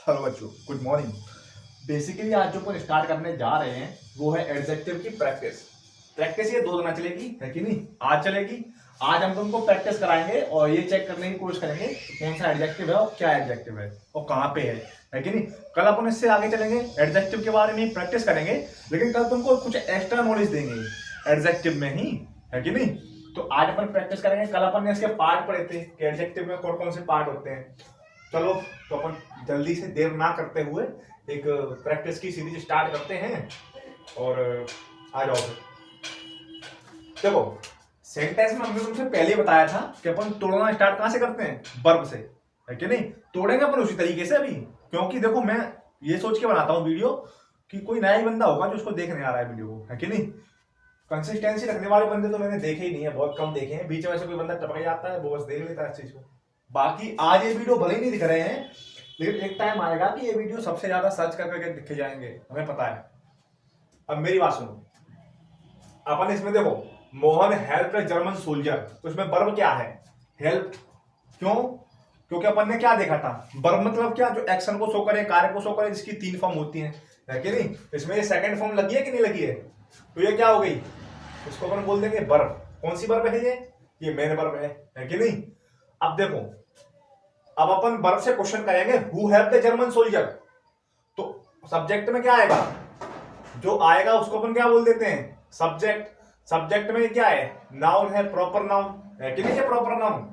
Hello बच्चों, good morning. Basically आज जो अपन स्टार्ट करने जा रहे हैं वो है एडजेक्टिव की प्रैक्टिस। प्रैक्टिस ये 2 दिन चलेगी, है कि नहीं? आज चलेगी। आज हम तुमको प्रैक्टिस कराएंगे और ये चेक करने की कोशिश करेंगे कि कौन सा एडजेक्टिव है और क्या एडजेक्टिव है और कहाँ पे है कि नहीं? कल अपन इससे आगे चलेंगे, एडजेक्टिव के बारे में प्रैक्टिस करेंगे, लेकिन कल तुमको कुछ एक्स्ट्रा नॉलेज देंगे एडजेक्टिव में ही, है कि नहीं? तो आज अपन प्रैक्टिस करेंगे। कल अपन ने इसके पार्ट पढ़े थे कि एडजेक्टिव में कौन कौन से पार्ट होते हैं। चलो, तो अपन जल्दी से देर ना करते हुए एक प्रैक्टिस की सीरीज स्टार्ट करते हैं और आ जाओ फिर। देखो, सेंटेंस में हमने तुमसे पहले ही बताया था कि अपन तोड़ना स्टार्ट कहां से करते हैं? वर्ब से, है कि नहीं? तोड़ेंगे अपन उसी तरीके से अभी, क्योंकि देखो मैं ये सोच के बनाता हूँ वीडियो कि कोई नया ही बंदा होगा जो उसको देखने आ रहा है वीडियो को, है कि नहीं? कंसिस्टेंसी रखने वाले बंदे तो मैंने देखे ही नहीं है, बहुत कम देखे हैं। बीच में से कोई बंदा टपक जाता है, वो बस देख लेता है इस चीज को। बाकी आज ये वीडियो भले ही नहीं दिख रहे हैं, लेकिन एक टाइम आएगा कि ये वीडियो सबसे ज्यादा सर्च कर करके दिखे जाएंगे, हमें पता है। अब मेरी बात सुनो, अपन इसमें देखो, मोहन हेल्प जर्मन सोल्जर, तो इसमें वर्ब क्या है? हेल्प। क्यों? क्योंकि अपन ने क्या देखा था? वर्ब मतलब क्या? जो एक्शन को शो करे, कार्य को शो करे, जिसकी 3 फॉर्म होती हैं, है कि नहीं? इसमें ये सेकंड फॉर्म लगी है कि नहीं लगी है? तो ये क्या हो गई? इसको अपन बोल देंगे वर्ब। कौन सी वर्ब है ये मेन वर्ब है कि नहीं? अब देखो, अब अपन वर्ब से क्वेश्चन करेंगे, who help the German soldier. तो सब्जेक्ट में क्या आएगा? जो आएगा उसको अपन क्या बोल देते हैं? सब्जेक्ट। सब्जेक्ट में क्या है? नाउन है, प्रॉपर नाउन, है कि नहीं? ये प्रॉपर नाउन।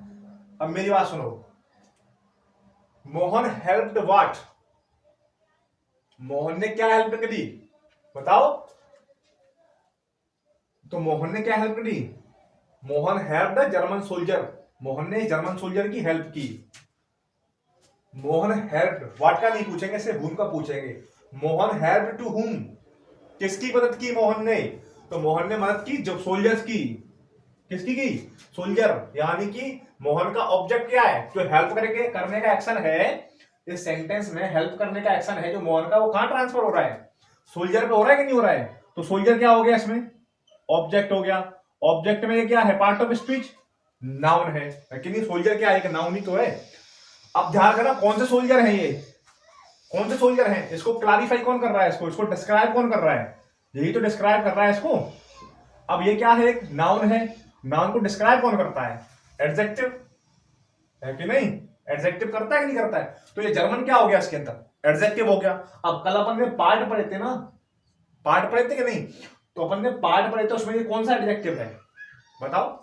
अब मेरी बात सुनो, मोहन हेल्प्ड व्हाट? मोहन ने क्या हेल्प करी? बताओ। तो मोहन ने क्या हेल्प करी? Mohan help the German soldier. Mohan ने जर्मन सोल्जर की हेल्प की। मोहन हेल्प व्हाट का नहीं पूछेंगे, सिर्फ हुम का पूछेंगे। Mohan help to whom? किसकी मदद की मोहन ने? तो मोहन ने मदद की जो सोल्जर्स की। किसकी की? सोल्जर। यानी कि मोहन का ऑब्जेक्ट क्या है? जो हेल्प करके करने का एक्शन है, इस सेंटेंस में हेल्प करने का एक्शन है जो मोहन का, वो कहां ट्रांसफर हो रहा है? सोल्जर पे हो रहा है कि नहीं हो रहा है? तो सोल्जर क्या हो गया इसमें? ऑब्जेक्ट हो गया। ऑब्जेक्ट में ये क्या है? पार्ट ऑफ स्पीच, नाउन है कि नहीं? सोल्जर क्या है? एक नाउन ही तो है। अब ध्यान करना, कौन से सोल्जर है ये? कौन से सोल्जर हैं? इसको क्लैरिफाई कौन कर रहा है? इसको डिस्क्राइब कौन कर रहा है? यही तो डिस्क्राइब कर रहा है इसको। अब ये क्या है? एक नाउन है। नाउन को डिस्क्राइब कौन करता है? एडजेक्टिव, है कि नहीं? एडजेक्टिव करता है कि नहीं करता है? तो ये जर्मन क्या हो गया इसके अंदर? एडजेक्टिव हो गया। अब कल अपन ने पार्ट पढ़े थे ना, पार्ट पढ़े थे कि नहीं? तो अपन ने पार्ट पढ़े थे, उसमें ये कौन सा एडजेक्टिव है? बताओ।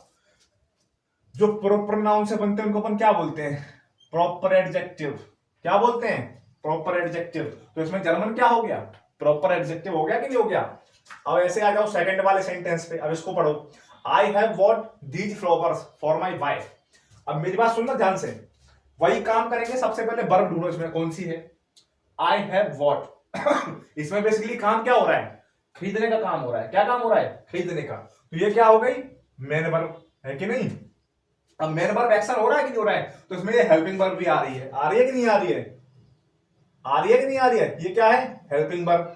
जो प्रॉपर नाउन से बनते हैं उनको अपन क्या बोलते हैं? Proper adjective. क्या बोलते हैं? Proper adjective. तो इसमें जर्मन क्या हो गया? प्रॉपर एडजेक्टिव हो गया कि नहीं हो गया? अब ऐसे आ जाओ सेकंड वाले सेंटेंस पे, अब इसको पढ़ो। I have bought these flowers for my wife. अब मेरी बात सुनना ध्यान से, वही काम करेंगे। सबसे पहले वर्ब ढूंढो, इसमें कौन सी है? I have what. इसमें बेसिकली काम क्या हो रहा है? खरीदने का काम हो रहा है। क्या काम हो रहा है? खरीदने का। तो ये क्या हो गई? मेन वर्ब, है कि नहीं? अब मेन वर्ब एक्शन हो रहा है कि नहीं हो रहा है? तो इसमें ये हेल्पिंग वर्ब भी आ रही है। आ रही है कि नहीं आ रही है? आ रही है कि नहीं आ रही है? ये क्या है? हेल्पिंग वर्ब,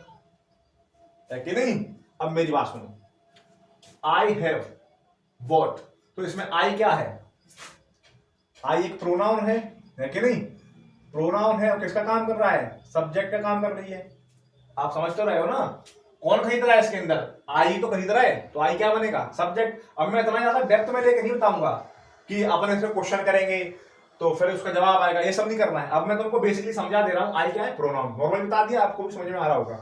है कि नहीं? अब मेरी बात सुनो, आई हैव वॉट, तो इसमें आई क्या है? आई एक प्रोनाउन है कि नहीं? प्रोनाउन है और किसका काम कर रहा है? सब्जेक्ट का काम कर रही है। आप समझ तो रहे हो ना? कौन खरीद रहा है इसके अंदर? आई तो खरीद रहा है, तो आई क्या बनेगा? सब्जेक्ट। अब मैं इतना ज्यादा डेप्थ में लेके नहीं बताऊंगा कि अपन इसमें क्वेश्चन करेंगे तो फिर उसका जवाब आएगा, ये सब नहीं करना है। अब मैं तुमको बेसिकली समझा दे रहा हूं, आई क्या है? प्रोनाउन। नॉर्मल बता दिया, आपको भी समझ में आ रहा होगा।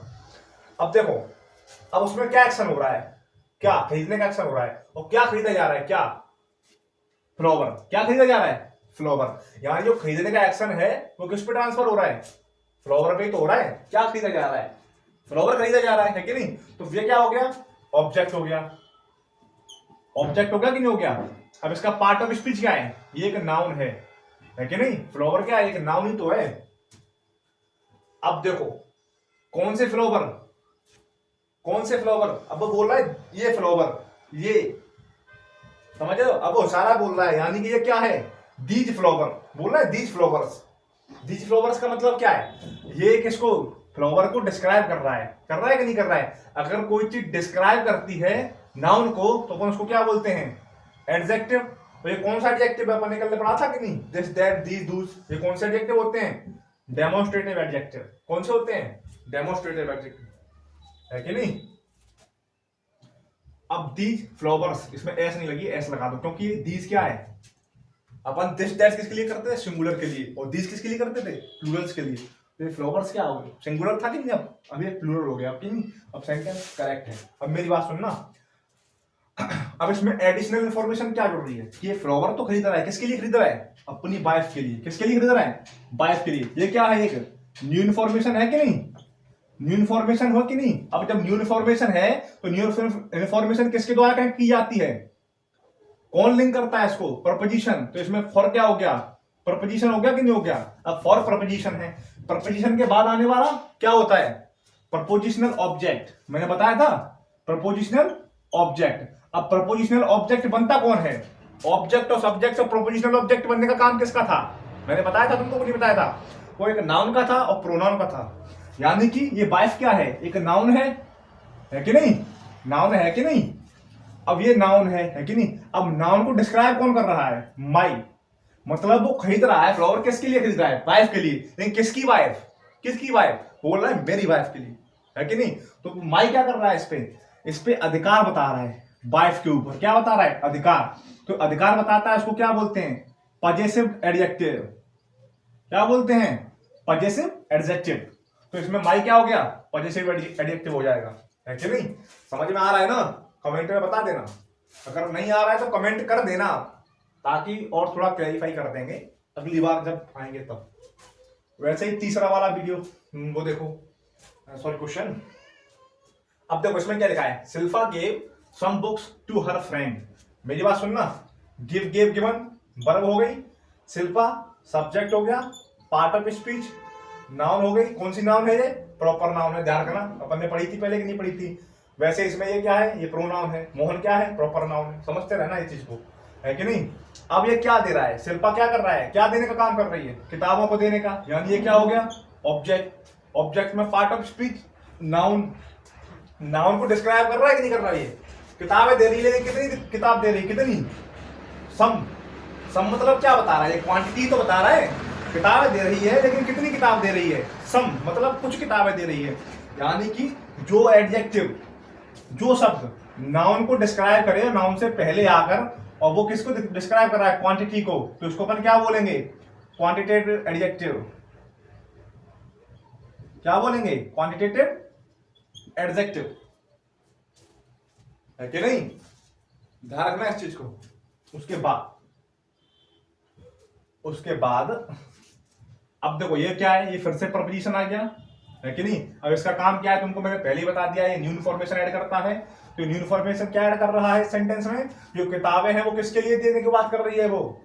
अब देखो, अब उसमें क्या एक्शन हो रहा है? क्या? खरीदने का एक्शन हो रहा है। और क्या खरीदा जा रहा है? क्या? फ्लावर। क्या खरीदा जा रहा है? फ्लावर। यानी जो खरीदने का एक्शन है वो किस पे ट्रांसफर हो रहा है? फ्लावर पे ही तो हो रहा है। क्या खरीदा जा रहा है? फ्लावर खरीदा जा रहा है कि नहीं? तो ये क्या हो गया? ऑब्जेक्ट हो गया। ऑब्जेक्ट हो गया कि नहीं हो गया? अब इसका पार्ट ऑफ स्पीच क्या है? ये एक नाउन है कि नहीं? फ्लावर क्या है? एक नाउन ही तो है। अब देखो, कौन से फ्लावर? कौन से फ्लावर? अब वो बोल रहा है ये फ्लावर, ये, समझ रहे हो? अब वो सारा बोल रहा है, यानी कि ये क्या है? दीज फ्लावर बोल रहा है, दीज फ्लावर्स। दीज फ्लावर्स का मतलब क्या है? ये किसको? फ्लावर को डिस्क्राइब कर रहा है। कर रहा है कि नहीं कर रहा है? अगर कोई चीज डिस्क्राइब करती है नाउन को, तो अपन उसको क्या बोलते हैं? एडजेक्टिव। तो ये कौन सा एडजेक्टिव है? अपन ने कल पढ़ा था कि नहीं? दिस, दैट, दीज, दूस, ये कौन से एडजेक्टिव होते हैं? डेमोन्स्ट्रेटिव एडजेक्टिव कौन से होते हैं? डेमोन्स्ट्रेटिव एडजेक्टिव, है कि नहीं? अब दीज फ्लावर्स, इसमें एस नहीं लगी, एस लगा दो, क्योंकि दीज क्या है? अपन दिस दैट किसके लिए करते थे? सिंगुलर के लिए। और दीज किसके लिए करते थे? प्लूरल्स के लिए। तो ये फ्लावर्स क्या हो गए? सिंगुलर था कि नहीं? अब ये प्लूरल हो गया, अब कि नहीं? अब सेंटेंस करेक्ट है। अब मेरी बात सुनना, अब इसमें एडिशनल इंफॉर्मेशन क्या जुड़ रही है कि ये फ्लावर तो खरीद रहा है, किसके लिए खरीद रहा है? अपनी वाइफ के लिए। किसके लिए खरीद रहा है? वाइफ के लिए। ये क्या है? एक न्यू इन्फॉर्मेशन है कि नहीं? न्यू इन्फॉर्मेशन हो कि नहीं? अब जब न्यू इन्फॉर्मेशन है तो न्यू इन्फॉर्मेशन किसके द्वारा कनेक्ट की जाती है? कौन लिंक करता है इसको? प्रपोजिशन। तो इसमें फॉर क्या हो गया? प्रपोजिशन हो गया कि नहीं हो गया? अब फॉर प्रपोजिशन है, प्रपोजिशन के बाद आने वाला क्या होता है? Prepositional object. मैंने बताया था प्रपोजिशनल ऑब्जेक्ट। अब प्रपोजिशनल ऑब्जेक्ट बनता कौन है? ऑब्जेक्ट और सब्जेक्ट और प्रपोजिशनल ऑब्जेक्ट बनने का काम किसका था? मैंने बताया था तुमको, नहीं बताया था? वो एक नाउन का था और प्रोनाउन का था। यानी कि ये वाइफ क्या है? एक नाउन है कि नहीं? नाउन है कि नहीं? अब ये नाउन है कि नहीं? अब नाउन को डिस्क्राइब कौन कर रहा है? माई। मतलब वो खरीद रहा है फ्लावर, किसके लिए खरीद रहा है? वाइफ के लिए। लेकिन किसकी वाइफ? किसकी वाइफ? बोल रहा है मेरी वाइफ के लिए, है कि नहीं? तो माई क्या कर रहा है? इस पे अधिकार बता रहा है वाइफ के ऊपर। क्या बता रहा है? अधिकार। तो अधिकार बताता है, उसको क्या बोलते हैं? Possessive adjective. क्या बोलते हैं? Possessive adjective. तो इसमें माई क्या हो गया? पजेसिव एडजेक्टिव हो जाएगा, है कि नहीं? समझ में आ रहा है ना? कमेंट में बता देना। अगर नहीं आ रहा है तो कमेंट कर देना, ताकि और थोड़ा क्लैरिफाई कर देंगे अगली बार जब आएंगे तब। वैसे ही तीसरा वाला वीडियो वो देखो, सॉरी क्वेश्चन। अब देखो इसमें क्या लिखा है? Shilpa gave some books to her friend. मेरी बात सुनना, गिव गेव गिवन वर्ब हो गई, शिल्पा सब्जेक्ट हो गया, पार्ट ऑफ स्पीच नाउन हो गई। कौन सी नाउन है ये? प्रॉपर नाउन है, ध्यान रखना। अपन ने पढ़ी थी पहले कि नहीं पढ़ी थी? वैसे इसमें ये क्या है? ये प्रोनाउन है। मोहन क्या है? प्रॉपर नाउन है। समझते रहना ये चीज को, है कि नहीं? अब ये क्या दे रहा है? शिल्पा क्या कर रहा है? क्या देने का काम कर रही है? किताबों को देने का। यानी ये क्या हो गया? ऑब्जेक्ट। ऑब्जेक्ट में part of speech noun. Noun को डिस्क्राइब कर रहा है कि नहीं कर रहा है? ये किताबें दे रही है, लेकिन कितनी किताब दे रही है? कितनी? सम। सम मतलब क्या बता रहा है? क्वांटिटी तो बता रहा है। किताबें दे रही है, लेकिन कितनी किताब दे रही है? सम मतलब कुछ किताबें दे रही है। यानी कि जो एडजेक्टिव, जो शब्द नाउन को डिस्क्राइब करे नाउन से पहले आकर, और वो किसको डिस्क्राइब कर रहा है? क्वांटिटी को, तो उसको अपन क्या बोलेंगे? Quantitative adjective. क्या बोलेंगे? क्वांटिटेटिव एडजेक्टिव, है कि नहीं? ध्यान रखना इस चीज को। उसके बाद अब देखो ये क्या है? ये फिर से प्रपोजिशन आ गया, है कि नहीं? अब इसका काम क्या है? तुमको मैंने पहले ही बता दिया, ये न्यू इन्फॉर्मेशन ऐड करता है। तो न्यू इन्फॉर्मेशन क्या ऐड कर रहा है सेंटेंस में? जो किताबें हैं वो किसके लिए देने की बात कर रही है? वो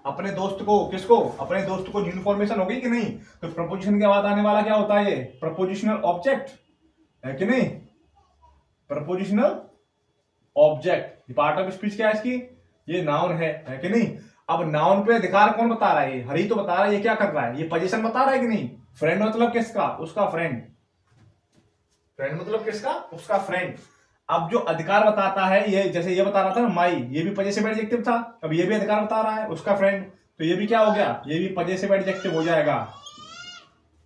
अपने दोस्त को। किसको? अपने दोस्त को। न्यू इन्फॉर्मेशन हो गई कि नहीं? तो प्रपोजिशन के बाद आने वाला क्या होता है? ये प्रपोजिशनल ऑब्जेक्ट, है कि नहीं? Prepositional object. Part of speech क्या है इसकी? ये नाउन है कि नहीं? अब नाउन पे अधिकार कौन बता रहा है? हरी तो बता रहा है। ये क्या कर रहा है? ये पोजीशन बता रहा है कि नहीं? फ्रेंड मतलब किसका? उसका फ्रेंड। फ्रेंड मतलब किसका? उसका फ्रेंड। अब जो अधिकार बताता है, ये जैसे ये बता रहा था ना माई, ये भी पजेसिव एडजेक्टिव था। अब ये भी अधिकार बता रहा है, उसका फ्रेंड। तो ये भी क्या हो गया? ये भी पजेसिव एडजेक्टिव हो जाएगा।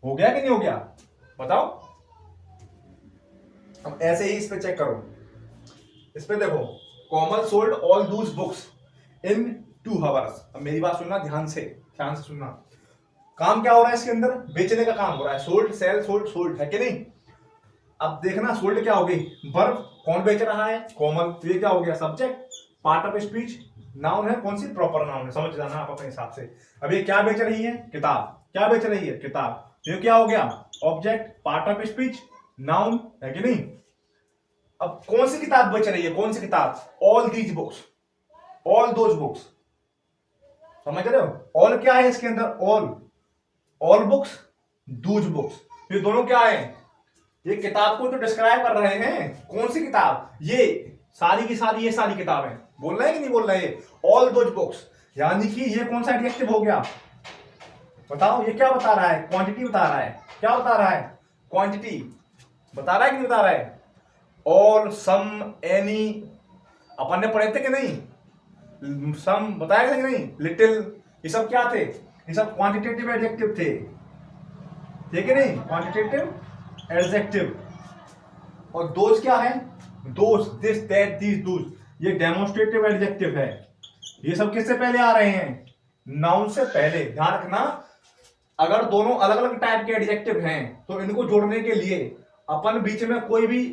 हो गया कि नहीं हो गया? बताओ। अब ऐसे ही इस पे चेक करो। इस पे देखो, Komal sold all those books in 2 hours। अब मेरी बात सुनना ध्यान से सुनना। काम क्या हो रहा है इसके अंदर? बेचने का काम हो रहा है। सोल्ड, सेल, सोल्ड, सोल्ड, है कि नहीं? अब देखना, सोल्ड क्या हो गई? वर्ब। कौन बेच रहा है? कोमल। तो ये क्या हो गया? Subject. Part of speech noun है। कौन सी? प्रॉपर नाउन है। समझ जाना आप अपने हिसाब से। अब ये क्या बेच रही है? किताब। क्या बेच रही है? किताब। तो ये क्या हो गया? Object, part of speech, noun, है कि नहीं? अब कौन सी किताब बेच रही है? कौन सी किताब? All these books, all those books. समझ रहे हो? ऑल क्या है इसके अंदर? All. All books, Dooj books. ये दोनों क्या है? ये किताब को तो डिस्क्राइब कर रहे हैं। कौन सी किताब? ये सारी की सारी, ये सारी किताबें। बोल रहे हैं कि नहीं बोल रहे? All those books. यानी कि ये कौन सा एडजेक्टिव हो गया? बताओ। ये क्या बता रहा है? क्वांटिटी बता रहा है। क्या बता रहा है? क्वांटिटी बता रहा है कि नहीं बता रहा है? ऑल, सम, एनी अपन ने पढ़े थे कि नहीं? सम बताया था कि नहीं? लिटिल, ये सब क्या थे? ये सब क्वांटिटेटिव एडजेक्टिव थे। ठीक है नहीं, क्वांटिटेटिव एडजेक्टिव। और दोज क्या है, those, this, that, these, those, ये डेमोन्स्ट्रेटिव एडजेक्टिव है। ये सब किससे पहले आ रहे हैं, नाउन से पहले। ध्यान रखना, अगर दोनों अलग अलग टाइप के एडजेक्टिव हैं तो इनको जोड़ने के लिए अपन बीच में कोई भी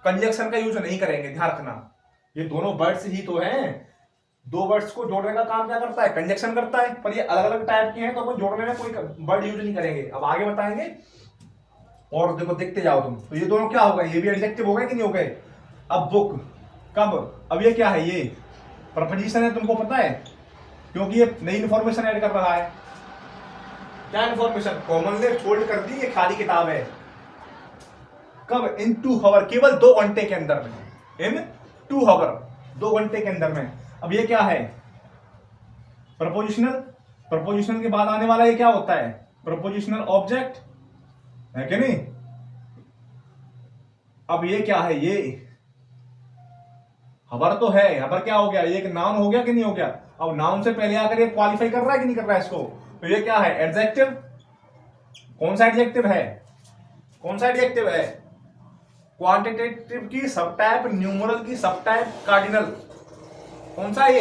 कंजक्शन का यूज नहीं करेंगे। ध्यान रखना, ये दोनों वर्ड्स ही तो हैं, दो वर्ड्स को जोड़ने का काम क्या करता है, कंजक्शन करता है। पर ये अलग अलग टाइप के हैं तो अपन जोड़ने में कोई वर्ड यूज नहीं करेंगे, अब आगे बताएंगे। और देखो देखते जाओ तुम, तो ये दोनों क्या हो गए, ये भी एडजेक्टिव हो गए कि नहीं हो गए। अब बुक कब, अब ये क्या है, ये प्रपोजिशन है, तुमको पता है, क्योंकि ये नई इंफॉर्मेशन ऐड कर रहा है। क्या इंफॉर्मेशन, कॉमनली फोल्ड कर दी, ये खाली किताब है। कब, इन 2 आवर, केवल 2 घंटे के अंदर में, इन 2 आवर, 2 घंटे के अंदर में। अब ये क्या है, प्रपोजिशनल, प्रपोजिशनल के बाद आने वाला ये क्या होता है, प्रपोजिशनल ऑब्जेक्ट है कि नहीं। अब ये क्या है, ये हबर तो है, हबर क्या हो गया, ये एक नाउन हो गया कि नहीं हो गया। अब नाउन से पहले आकर ये क्वालिफाई कर रहा है कि नहीं कर रहा है इसको, तो ये क्या है, एडजेक्टिव। कौन सा एडजेक्टिव है, कौन सा एडजेक्टिव है, क्वांटिटेटिव की सब टाइप, न्यूमरल की सब टाइप, कार्डिनल। कौन सा ये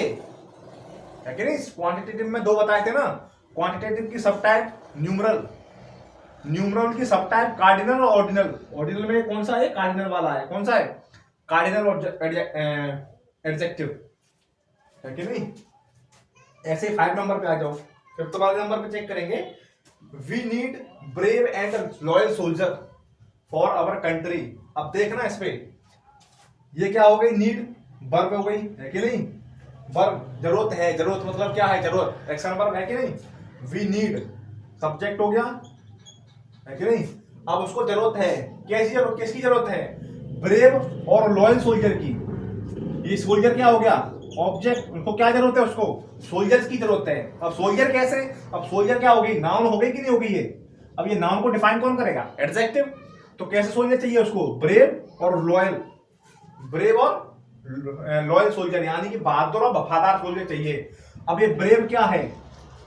है कि नहीं, क्वांटिटेटिव में 2 बताए थे ना, क्वांटिटेटिव की सब टाइप, न्यूमरल, न्यूमरल की सब टाइप, कार्डिनल और ऑर्डिनल। ऑर्डिनल में कौन सा है, कार्डिनल वाला है, कौन सा है, कार्डिनल एडजेक्टिव है कि नहीं। ऐसे 5 नंबर पे आ जाओ, फिर तो वाले नंबर पे चेक करेंगे। We need brave and loyal soldier for our country. अब देखना इस पे, ये क्या हो गई, नीड वर्ब हो गई है कि नहीं, वर्ब, जरूरत है, जरूरत मतलब क्या है, जरूरत, एक्शन वर्ब है कि नहीं। वी नीड सब्जेक्ट हो गया है कि नहीं। अब उसको जरूरत है, कैसी जरूरत, किसकी जरूरत है, ब्रेव और लॉयल सोल्जर की। ये सोल्जर क्या हो गया, ऑब्जेक्ट, उनको क्या जरूरत है, उसको सोल्जर्स की जरूरत है। अब सोल्जर कैसे, अब सोल्जर क्या होगी, नाउन हो गई कि नहीं होगी ये। अब ये नाउन को डिफाइन कौन करेगा, एडजेक्टिव। तो कैसे सोल्जर चाहिए उसको, ब्रेव और लॉयल, ब्रेव और लॉयल सोल्जर, यानी कि बहादुर और वफादार सोल्जर चाहिए। अब ये ब्रेव क्या है,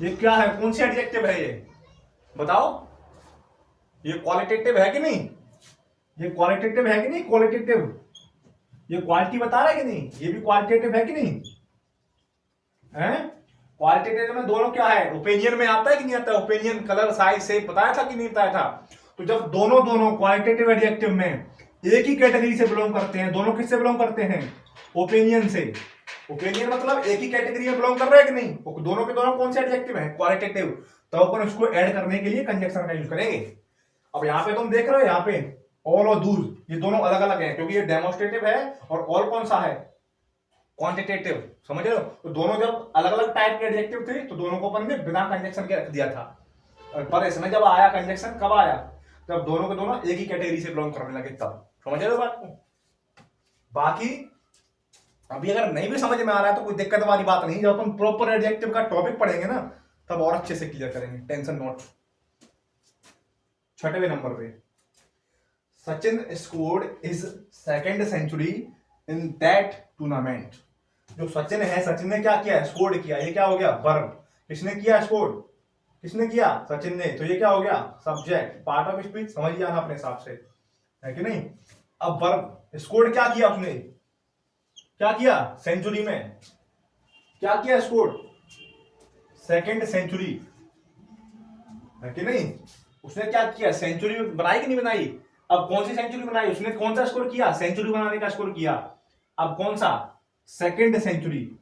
ये क्या है, कौन सी एडजेक्टिव है ये बताओ, ये क्वालिटेटिव है कि नहीं, ये क्वालिटेटिव है कि नहीं, क्वालिटेटिव, ये क्वालिटी बता रहा है कि नहीं, ये भी क्वालिटेटिव है कि नहीं है। क्वालिटेटिव में दोनों क्या है, ओपिनियन में आता है कि नहीं आता है, ओपिनियन, कलर, साइज, शेप, बताया था कि नहीं बताया था। तो जब दोनों दोनों क्वालिटेटिव एडजेक्टिव में एक ही कैटेगरी से बिलोंग करते हैं, दोनों किससे बिलोंग करते हैं, ओपिनियन से। ओपिनियन मतलब एक ही कैटेगरी में बिलोंग कर रहे हैं कि नहीं, तो दोनों के दोनों कौन से एडजेक्टिव है, क्वालिटेटिव। तो अपन उसको ऐड करने के लिए कंजक्शन का यूज करेंगे। अब यहाँ पे तुम देख रहे हो, यहाँ पे ऑल और दूज, ये दोनों अलग अलग हैं, क्योंकि ये डेमोन्स्ट्रेटिव है और ऑल कौन सा है, क्वांटिटेटिव, समझ रहे हो। तो दोनों जब अलग अलग टाइप के एडजेक्टिव थे तो दोनों को अपन ने बिना कंजक्शन के रख दिया था। पर इसमें जब आया कंजक्शन, कब आया, जब दोनों के दोनों एक ही कैटेगरी से बिलोंग करने लगे, तब। समझ रहे हो बात को। बाकी अभी अगर नहीं भी समझ में आ रहा है तो कोई दिक्कत वाली बात नहीं, जब अपन प्रॉपर एडजेक्टिव का टॉपिक पढ़ेंगे ना तब और अच्छे से क्लियर करेंगे, टेंशन नॉट। 6वें नंबर पे, Sachin scored his 2nd century in that tournament. जो सचिन है, सचिन ने क्या किया, स्कोर्ड किया, ये क्या हो गया, वर्ब। किसने किया स्कोर्ड, किसने किया, सचिन ने। तो ये क्या हो गया, सब्जेक्ट, पार्ट ऑफ स्पीच, समझ जाना अपने हिसाब से, है कि नहीं। अब वर्ब, स्कोर्ड क्या किया उसने, क्या किया, सेंचुरी में क्या किया, स्कोर्ड 2nd सेंचुरी, है कि नहीं। उसने क्या किया, सेंचुरी बनाई कि नहीं बनाई। अब कौन सी सेंचुरी बनाई उसने, कौन सा स्कोर किया, सेंचुरी बनाने का स्कोर किया। अब कौन सा, 2nd सेंचुरी,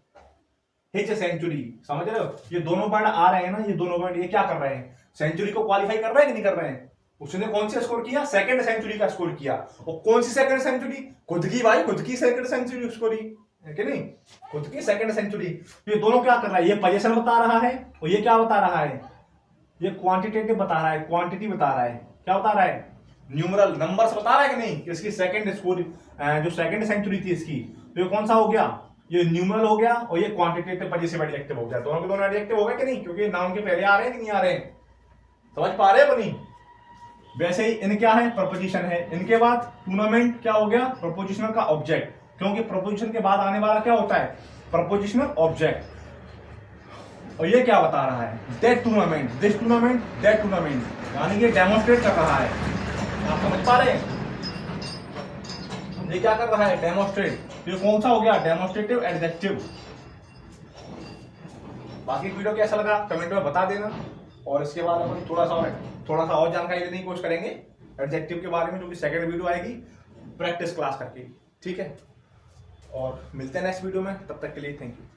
हिज सेंचुरी, समझ रहे हो। ये दोनों वर्ड आ रहे हैं ना, ये दोनों वर्ड ये क्या कर रहे हैं, सेंचुरी को क्वालिफाई कर रहे हैं कि नहीं कर रहे हैं। उसने कौन सा स्कोर किया, 2nd सेंचुरी का स्कोर किया। और कौन सी 2nd सेंचुरी, खुद की भाई, खुद की 2nd सेंचुरी स्कोरी, है कि नहीं, खुद की 2nd सेंचुरी। ये दोनों क्या कर रहा है, ये पोजीशन बता रहा है और ये क्या बता रहा है, ये क्वांटिटेटिव बता रहा है, क्वांटिटी बता रहा है, क्या बता रहा है, न्यूमरल, नंबर्स बता रहा है कि नहीं। इसकी 2nd स्कोर, जो 2nd सेंचुरी थी इसकी, तो ये कौन सा हो गया, ये न्यूमरल हो गया और ये क्वांटिटेटिव पॉजिटिव एडजेक्टिव हो गया। दोनों के दोनों एडजेक्टिव हो गए कि नहीं, क्योंकि नाउन के पहले आ रहे हैं कि नहीं आ रहे हैं, समझ पा रहे हो नहीं। वैसे ही इन क्या है, प्रपोजिशन है। इनके बाद टूर्नामेंट क्या हो गया, प्रपोजिशनल का ऑब्जेक्ट, क्योंकि प्रपोजिशन के बाद आने वाला क्या होता है, प्रपोजिशनल ऑब्जेक्ट। और ये क्या बता रहा है, that tournament, this tournament, that tournament. यानी कि डेमोस्ट्रेट कर रहा है। आप समझ पा रहे हैं? ये क्या कर रहा है? डेमोस्ट्रेट। ये कौन सा हो गया? Demonstrative adjective. बाकी वीडियो कैसा लगा कमेंट में बता देना, और इसके बाद अपन थोड़ा सा और जानकारी लेने की कोशिश करेंगे एडजेक्टिव के बारे में, जो कि सेकंड वीडियो आएगी प्रैक्टिस क्लास करके। ठीक है, और मिलते हैं नेक्स्ट वीडियो में, तब तक के लिए थैंक यू।